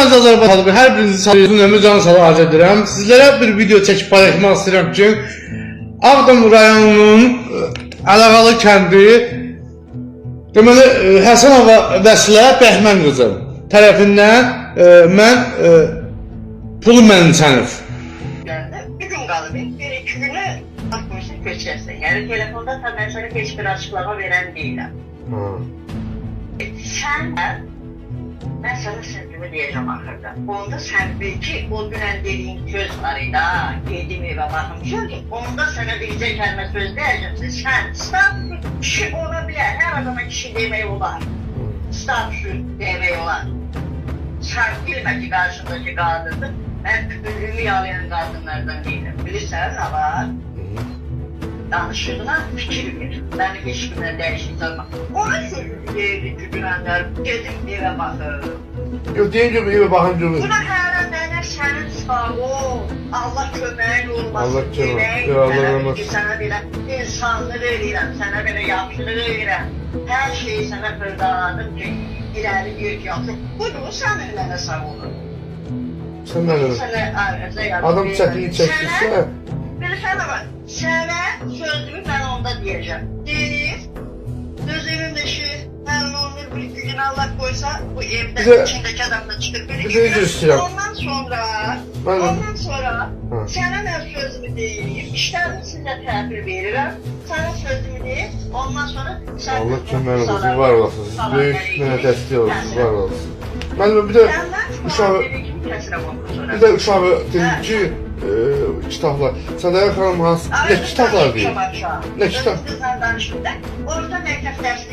Aziz Azərbaycan, hər birinizi salıyorum, ömür canı sağlığı arz edirəm. Sizlərə bir video çəkib paylaşmaq istəyirəm ki, Ağdam rayonunun Əlağalı kəndi, deməli, Həsənova Vəsilə Bəhmən qızı tərəfindən mən pulu mənimsənib. Bir gün qalıb, bir-iki günü atmışsın köçərsən. Yəni telefonda mən sana heç bir açıqlama verən deyiləm. Sən də, mən sana sözümü deyəcəm axırda. Onda sən bil ki, o dünən dediyin söz var idi, yedim evə baxım sözdür. Onda sənə bircə kəlmə söz deyəcəksin. Sən status kişi ola bilər, hər adama kişi demək olar. Status demək olar. Sən bilmə ki, qarşındakı qadındır. Mən tüpürlüğümü yalayan qadınlardan deyiləm. Bilirsən nə var? Danışığına fikir ver. Bəni heç günə dəyişik salma. Ona sözünü deyirdi ki, dünənlər gedim evə baxır. Yox, deyim ki, evə baxın görür. Buna hələ mənə sənin sağ ol. Allah köməyin olmasın. Allah kömək. Allah olmasın. Sənə belə insanlıq edirəm, sənə belə yaxşılıq edirəm. Hər şeyi sənə fırdadım ki, irəli bir yaxşı. Budur, sənin mənə sağ olun. Sən nə qədər? Adam çəkini çəkdirsə... Bilirsən ama, sənə sözümü mən onda deyəcəm. Deyir, sözümün işi, hər olur bir gün Allah koysa, bu evdən içindəki adam da çıxır bir gün. Ondan sonra sənə mən sözümü deyim, işlərim sizə təhvil verirəm, sənə sözümü deyim, ondan sonra... Allah kömək olsun, var olasınız, böyük mənə dəstək olsun, var olasın. Mən bir də uşağı dedim ki, kitablar. Sədəyə xanım hansı, nə kitablar deyil? Nə kitab? Orada məktəb dərsi